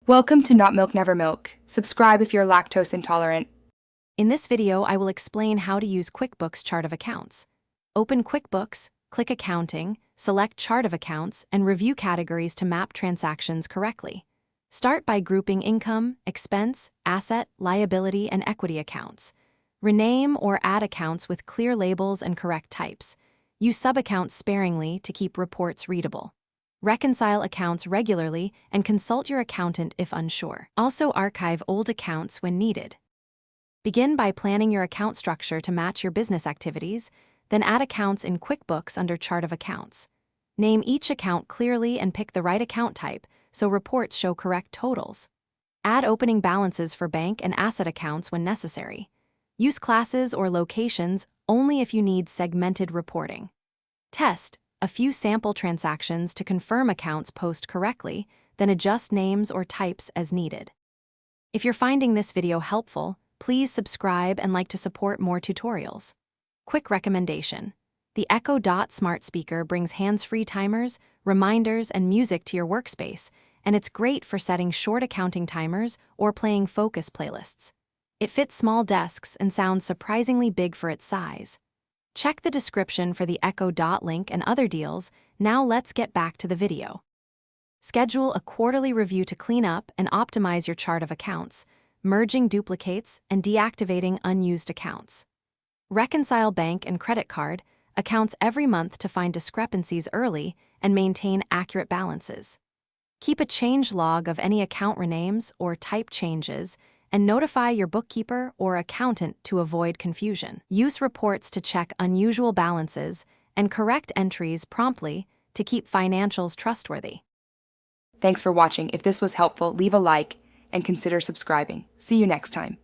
Welcome to Not Milk Never Milk. Subscribe if you're lactose intolerant. In this video, I will explain how to use QuickBooks Chart of Accounts. Open QuickBooks, click Accounting, select Chart of Accounts, and review categories to map transactions correctly. Start by grouping income, expense, asset, liability, and equity accounts. Rename or add accounts with clear labels and correct types. Use sub-accounts sparingly to keep reports readable. Reconcile accounts regularly and consult your accountant if unsure. Also archive old accounts when needed. Begin by planning your account structure to match your business activities, then add accounts in QuickBooks under Chart of Accounts. Name each account clearly and pick the right account type so reports show correct totals. Add opening balances for bank and asset accounts when necessary. Use classes or locations only if you need segmented reporting. Test a few sample transactions to confirm accounts post correctly, then adjust names or types as needed. If you're finding this video helpful, please subscribe and like to support more tutorials. Quick recommendation: the Echo Dot smart speaker brings hands-free timers, reminders, and music to your workspace, and it's great for setting short accounting timers or playing focus playlists. It fits small desks and sounds surprisingly big for its size. Check the description for the Echo Dot link and other deals. Now let's get back to the video. Schedule a quarterly review to clean up and optimize your chart of accounts, merging duplicates and deactivating unused accounts. Reconcile bank and credit card accounts every month to find discrepancies early and maintain accurate balances. Keep a change log of any account renames or type changes and notify your bookkeeper or accountant to avoid confusion. Use reports to check unusual balances and correct entries promptly to keep financials trustworthy. Thanks for watching. If this was helpful, leave a like and consider subscribing. See you next time.